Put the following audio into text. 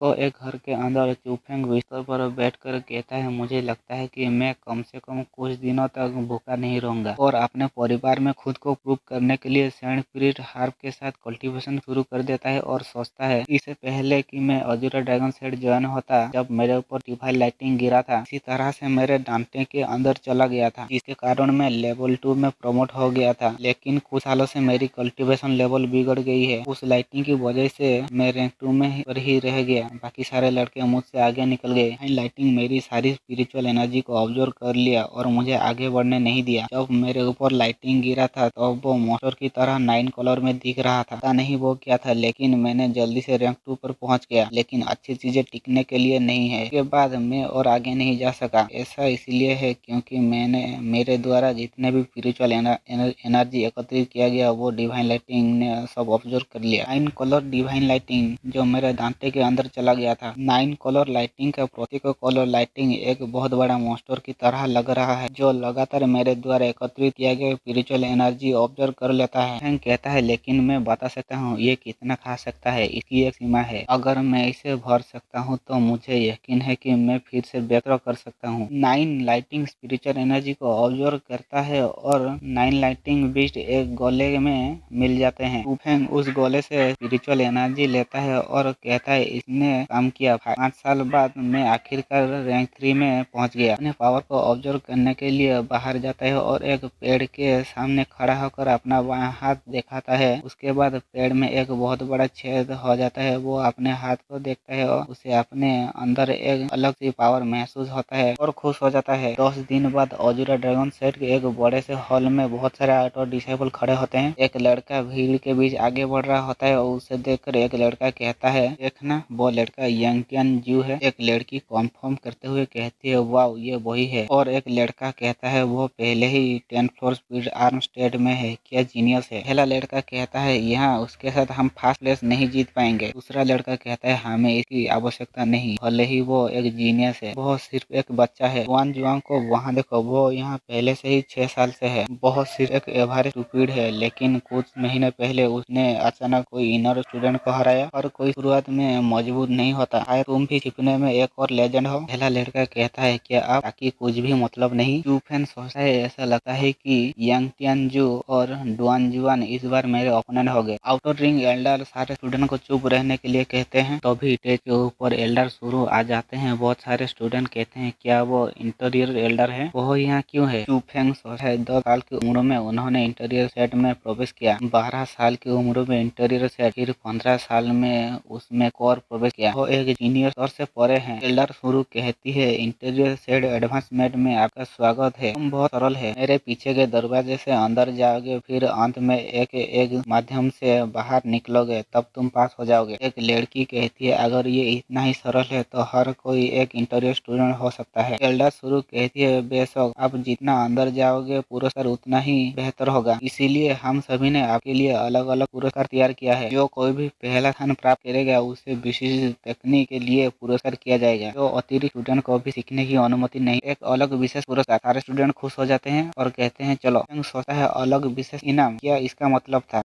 तो एक घर के अंदर चुफेंग बिस्तर पर बैठकर कहता है, मुझे लगता है कि मैं कम से कम कुछ दिनों तक भूखा नहीं रहूंगा और अपने परिवार में खुद को प्रूव करने के लिए सेंट पीरियड हार्प के साथ कल्टीवेशन शुरू कर देता है और सोचता है इससे पहले कि मैं अजूरा ड्रैगन सेट ज्वाइन होता जब मेरे ऊपर डिवाइन लाइटिंग गिरा था, इसी तरह से मेरे डांटे के अंदर चला गया था, जिसके कारण मैं लेवल 2 में प्रमोट हो गया था। लेकिन कुछ सालों से मेरी कल्टीवेशन लेवल बिगड़ गई है। उस लाइटिंग की वजह से मैं रैंक 2 में ही रह गया। बाकी सारे लड़के मुझसे आगे निकल गए। लाइटिंग मेरी सारी स्पिरिचुअल एनर्जी को ऑब्जर्व कर लिया और मुझे आगे बढ़ने नहीं दिया। जब मेरे ऊपर लाइटिंग गिरा था तो वो मॉन्स्टर की तरह 9 कलर में दिख रहा था। पता नहीं वो क्या था, लेकिन मैंने जल्दी से रैंक 2 पर पहुंच गया। लेकिन अच्छी चीजें टिकने के लिए नहीं है। इसके बाद मैं और आगे नहीं जा सका। ऐसा इसलिए है क्योंकि मैंने मेरे द्वारा जितने भी स्पिरिचुअल एनर्जी एकत्रित किया गया वो डिवाइन लाइटिंग ने सब ऑब्जर्व कर लिया। 9 कलर डिवाइन लाइटिंग जो मेरे दांते के अंदर चला गया था। 9 कलर लाइटिंग का प्रत्येक कलर लाइटिंग एक बहुत बड़ा मॉन्स्टर की तरह लग रहा है, जो लगातार मेरे द्वारा एकत्रित किया गया स्पिरिचुअल एनर्जी ऑब्जर्व कर लेता है। हैंक कहता है, लेकिन मैं बता सकता हूँ ये कितना खा सकता है, इसकी एक सीमा है। अगर मैं इसे भर सकता हूँ तो मुझे यकीन है कि मैं फिर से बेहतर कर सकता हूँ। 9 लाइटिंग स्पिरिचुअल एनर्जी को ऑब्जर्व करता है और 9 लाइटिंग बीस्ट एक गोले में मिल जाते हैं। चुफेंग उस गोले से स्पिरिचुअल एनर्जी लेता है और कहता है इसने काम किया। 5 साल बाद मैं आखिरकार रैंक 3 में पहुंच गया। अपने पावर को ऑब्जर्व करने के लिए बाहर जाता है और एक पेड़ के सामने खड़ा होकर अपना बायां हाथ दिखाता है। उसके बाद पेड़ में एक बहुत बड़ा छेद हो जाता है। वो अपने हाथ को देखता है और उसे अपने अंदर एक अलग सी पावर महसूस होता है और खुश हो जाता है। 10 दिन बाद अजूरा ड्रैगन सेट के एक बड़े से हॉल में बहुत सारे आउटडोर डिसेबल खड़े होते हैं। एक लड़का भीड़ के बीच आगे बढ़ रहा होता है और उसे देखकर एक लड़का कहता है, देखना वो लड़का यांगटियान जू है। एक लड़की कंफर्म करते हुए कहती है, वाओ ये वही है। और एक लड़का कहता है, वो पहले ही 10 फ्लोर स्पीड आर्म स्टेट में है, क्या जीनियस है। पहला लड़का कहता है, यहाँ उसके साथ हम फर्स्ट प्लेस नहीं जीत पाएंगे। दूसरा लड़का कहता है, हमें इसकी आवश्यकता नहीं, भले ही वो एक जीनियस है, वो सिर्फ एक बच्चा है। वान जुआंग को वहाँ देखो, वो यहाँ पहले से ही 6 साल से है। बहुत सिर्फ एक एवरेज स्टूपिड है, लेकिन कुछ महीने पहले उसने अचानक कोई इनर स्टूडेंट को हराया और कोई शुरुआत में मजबूत नहीं होता। शायद तुम भी छिपने में एक और लेजेंड हो। पहला लड़का कहता है, क्या आप ताकि कुछ भी मतलब नहीं। चुफेन सोचता है, ऐसा लगता है कि यांगटियान जू और डुआन जुआन इस बार मेरे ओपोनेंट हो गए। आउटर रिंग एल्डर सारे स्टूडेंट को चुप रहने के लिए कहते हैं। तभी स्टेज के ऊपर एल्डर शुरू आ जाते हैं। बहुत सारे स्टूडेंट कहते हैं, क्या वो इंटीरियर एल्डर है, वो यहाँ क्यों है। चुफेंग सोचता है, 10 साल की उम्र में उन्होंने इंटीरियर सेट में प्रवेश किया, 12 साल की उम्र में इंटीरियर सेट, फिर 15 साल में उसमें कोर प्रवेश किया। वो एक जीनियर स्तर से परे है। एल्डर शुरू कहती है, इंटीरियर सेट एडवांसमेंट में आपका स्वागत है। तुम बहुत सरल है, मेरे पीछे के दरवाजे से अंदर जाओगे, फिर अंत में एक माध्यम से बाहर निकलोगे, तब तुम पास हो जाओगे। एक लड़की कहती है, अगर ये इतना ही सरल है तो हर कोई एक इंटीरियर स्टूडेंट हो सकता है। एल्डर शुरू कहती है, बेशक आप जितना अंदर जाओगे पुरस्कार उतना ही बेहतर होगा, इसीलिए हम सभी ने आपके लिए अलग अलग पुरस्कार तैयार किया है। जो कोई भी पहला स्थान प्राप्त करेगा उसे विशेष तकनीक के लिए पुरस्कार किया जाएगा। जो अतिरिक्त स्टूडेंट को भी सीखने की अनुमति नहीं, एक अलग विशेष पुरस्कार। सारे स्टूडेंट खुश हो जाते हैं और कहते हैं, चलो। सोचता है, अलग विशेष इनाम, क्या इसका मतलब था